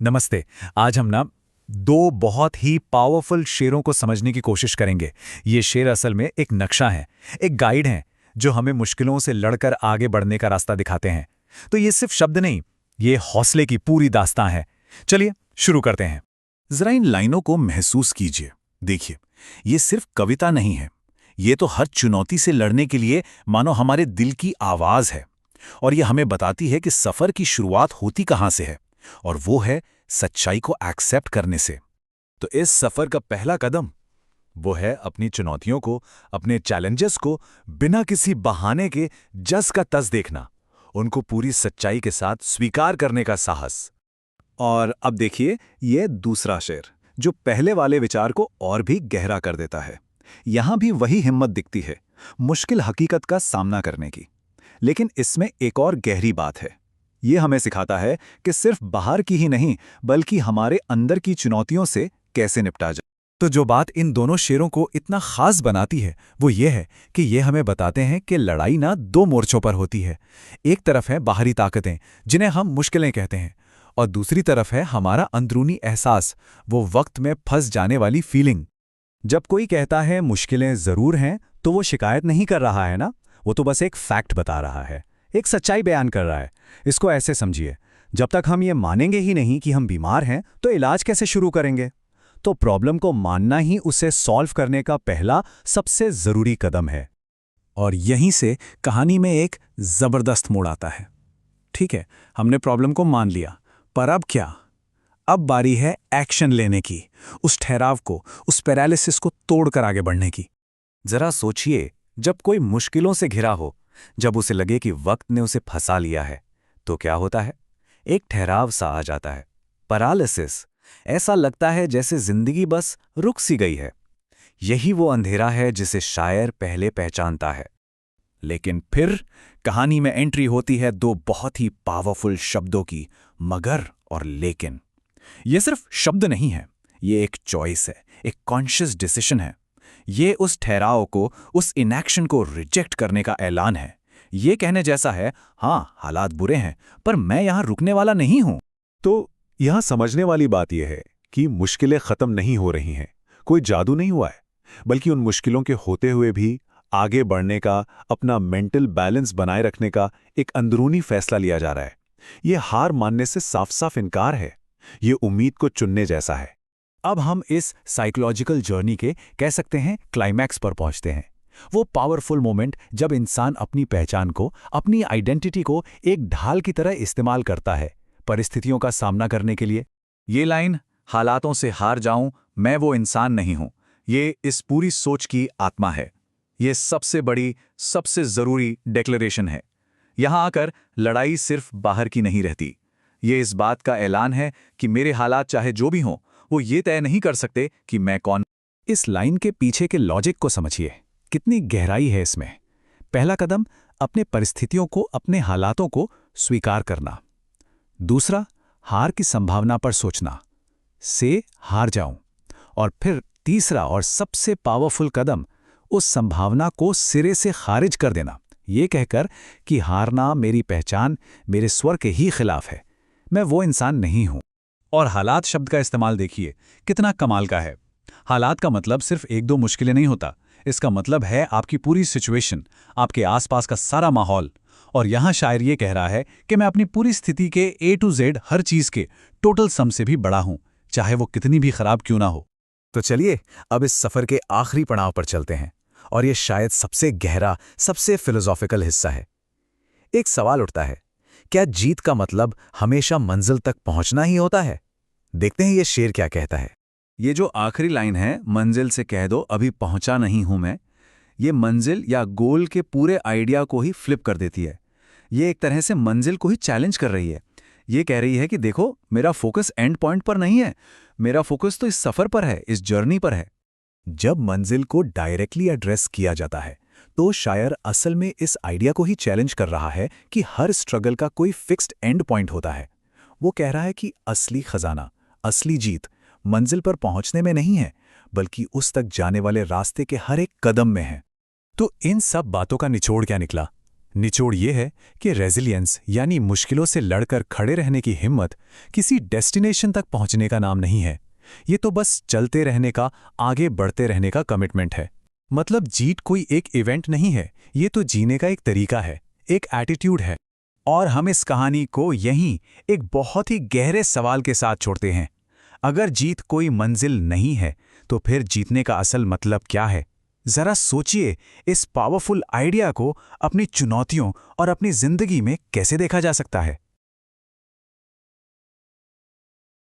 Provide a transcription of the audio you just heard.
नमस्ते। आज हम ना दो बहुत ही पावरफुल शेरों को समझने की कोशिश करेंगे। ये शेर असल में एक नक्शा है, एक गाइड है, जो हमें मुश्किलों से लड़कर आगे बढ़ने का रास्ता दिखाते हैं। तो ये सिर्फ शब्द नहीं, ये हौसले की पूरी दास्तां है। चलिए शुरू करते हैं। जरा इन लाइनों को महसूस कीजिए। देखिए, ये सिर्फ कविता नहीं है। ये तो हर चुनौती से लड़ने के लिए मानो हमारे दिल की आवाज है। और ये हमें बताती है कि सफर की शुरुआत होती कहां से है, और वो है सच्चाई को एक्सेप्ट करने से। तो इस सफर का पहला कदम वो है अपनी चुनौतियों को, अपने चैलेंजेस को बिना किसी बहाने के जस का तस देखना, उनको पूरी सच्चाई के साथ स्वीकार करने का साहस। और अब देखिए ये दूसरा शेर, जो पहले वाले विचार को और भी गहरा कर देता है। यहां भी वही हिम्मत दिखती है, मुश्किल हकीकत का सामना करने की। लेकिन इसमें एक और गहरी बात है। ये हमें सिखाता है कि सिर्फ बाहर की ही नहीं, बल्कि हमारे अंदर की चुनौतियों से कैसे निपटा जाए। तो जो बात इन दोनों शेरों को इतना खास बनाती है वो ये है कि ये हमें बताते हैं कि लड़ाई ना दो मोर्चों पर होती है। एक तरफ है बाहरी ताकतें, जिन्हें हम मुश्किलें कहते हैं, और दूसरी तरफ है हमारा अंदरूनी एहसास, वो वक्त में फंस जाने वाली फीलिंग। जब कोई कहता है मुश्किलें जरूर हैं, तो वो शिकायत नहीं कर रहा है ना, वो तो बस एक फैक्ट बता रहा है, एक सच्चाई बयान कर रहा है। इसको ऐसे समझिए, जब तक हम ये मानेंगे ही नहीं कि हम बीमार हैं, तो इलाज कैसे शुरू करेंगे? तो प्रॉब्लम को मानना ही उसे सॉल्व करने का पहला सबसे जरूरी कदम है। और यहीं से कहानी में एक जबरदस्त मोड़ आता है। ठीक है, हमने प्रॉब्लम को मान लिया, पर अब क्या? अब बारी है एक्शन लेने की, उस ठहराव को, उस पैरालिसिस को तोड़कर आगे बढ़ने की। जरा सोचिए, जब कोई मुश्किलों से घिरा हो, जब उसे लगे कि वक्त ने उसे फंसा लिया है, तो क्या होता है? एक ठहराव सा आ जाता है, पैरालिसिस। ऐसा लगता है जैसे जिंदगी बस रुक सी गई है। यही वो अंधेरा है जिसे शायर पहले पहचानता है। लेकिन फिर कहानी में एंट्री होती है दो बहुत ही पावरफुल शब्दों की, मगर और लेकिन। ये सिर्फ शब्द नहीं है, ये एक चॉइस है, एक कॉन्शियस डिसीजन है। ये उस ठहराव को, उस इनएक्शन को रिजेक्ट करने का ऐलान है। ये कहने जैसा है, हाँ हालात बुरे हैं, पर मैं यहां रुकने वाला नहीं हूं। तो यहां समझने वाली बात यह है कि मुश्किलें खत्म नहीं हो रही हैं, कोई जादू नहीं हुआ है, बल्कि उन मुश्किलों के होते हुए भी आगे बढ़ने का, अपना मेंटल बैलेंस बनाए रखने का एक अंदरूनी फैसला लिया जा रहा है। ये हार मानने से साफ साफ इनकार है, ये उम्मीद को चुनने जैसा है। अब हम इस साइकोलॉजिकल जर्नी के, कह सकते हैं, क्लाइमैक्स पर पहुंचते हैं। वो पावरफुल मोमेंट जब इंसान अपनी पहचान को, अपनी आइडेंटिटी को एक ढाल की तरह इस्तेमाल करता है परिस्थितियों का सामना करने के लिए। ये लाइन, हालातों से हार जाऊं, मैं वो इंसान नहीं हूं, ये इस पूरी सोच की आत्मा है। ये सबसे बड़ी, सबसे जरूरी डिक्लेरेशन है। यहां आकर लड़ाई सिर्फ बाहर की नहीं रहती। ये इस बात का ऐलान है कि मेरे हालात चाहे जो भी हों, वो ये तय नहीं कर सकते कि मैं कौन। इस लाइन के पीछे के लॉजिक को समझिए, कितनी गहराई है इसमें। पहला कदम, अपने परिस्थितियों को, अपने हालातों को स्वीकार करना। दूसरा, हार की संभावना पर सोचना, से हार जाऊं। और फिर तीसरा और सबसे पावरफुल कदम, उस संभावना को सिरे से खारिज कर देना, ये कहकर कि हारना मेरी पहचान, मेरे स्वर के ही खिलाफ है, मैं वो इंसान नहीं हूं। और हालात शब्द का इस्तेमाल देखिए, कितना कमाल का है। हालात का मतलब सिर्फ एक दो मुश्किलें नहीं होता, इसका मतलब है आपकी पूरी सिचुएशन, आपके आसपास का सारा माहौल। और यहां शायर ये कह रहा है कि मैं अपनी पूरी स्थिति के A to Z हर चीज के टोटल सम से भी बड़ा हूं, चाहे वो कितनी भी खराब क्यों ना हो। तो चलिए अब इस सफर के आखिरी पड़ाव पर चलते हैं, और ये शायद सबसे गहरा, सबसे फिलोसॉफिकल हिस्सा है। एक सवाल उठता है, क्या जीत का मतलब हमेशा मंजिल तक पहुंचना ही होता है? देखते हैं ये शेर क्या कहता है। ये जो आखिरी लाइन है, मंजिल से कह दो अभी पहुंचा नहीं हूं मैं, ये मंजिल या गोल के पूरे आइडिया को ही फ्लिप कर देती है। ये एक तरह से मंजिल को ही चैलेंज कर रही है। ये कह रही है कि देखो, मेरा फोकस एंड पॉइंट पर नहीं है, मेरा फोकस तो इस सफर पर है, इस जर्नी पर है। जब मंजिल को डायरेक्टली एड्रेस किया जाता है, तो शायर असल में इस आइडिया को ही चैलेंज कर रहा है कि हर स्ट्रगल का कोई फिक्स्ड एंड पॉइंट होता है। वो कह रहा है कि असली खजाना, असली जीत मंजिल पर पहुंचने में नहीं है, बल्कि उस तक जाने वाले रास्ते के हर एक कदम में है। तो इन सब बातों का निचोड़ क्या निकला? निचोड़ ये है कि रेजिलियंस यानी मुश्किलों से लड़कर खड़े रहने की हिम्मत किसी डेस्टिनेशन तक पहुंचने का नाम नहीं है। ये तो बस चलते रहने का, आगे बढ़ते रहने का कमिटमेंट है। मतलब जीत कोई एक इवेंट नहीं है, ये तो जीने का एक तरीका है, एक एटीट्यूड है। और हम इस कहानी को यहीं एक बहुत ही गहरे सवाल के साथ छोड़ते हैं। अगर जीत कोई मंजिल नहीं है, तो फिर जीतने का असल मतलब क्या है? जरा सोचिए, इस पावरफुल आइडिया को अपनी चुनौतियों और अपनी जिंदगी में कैसे देखा जा सकता है।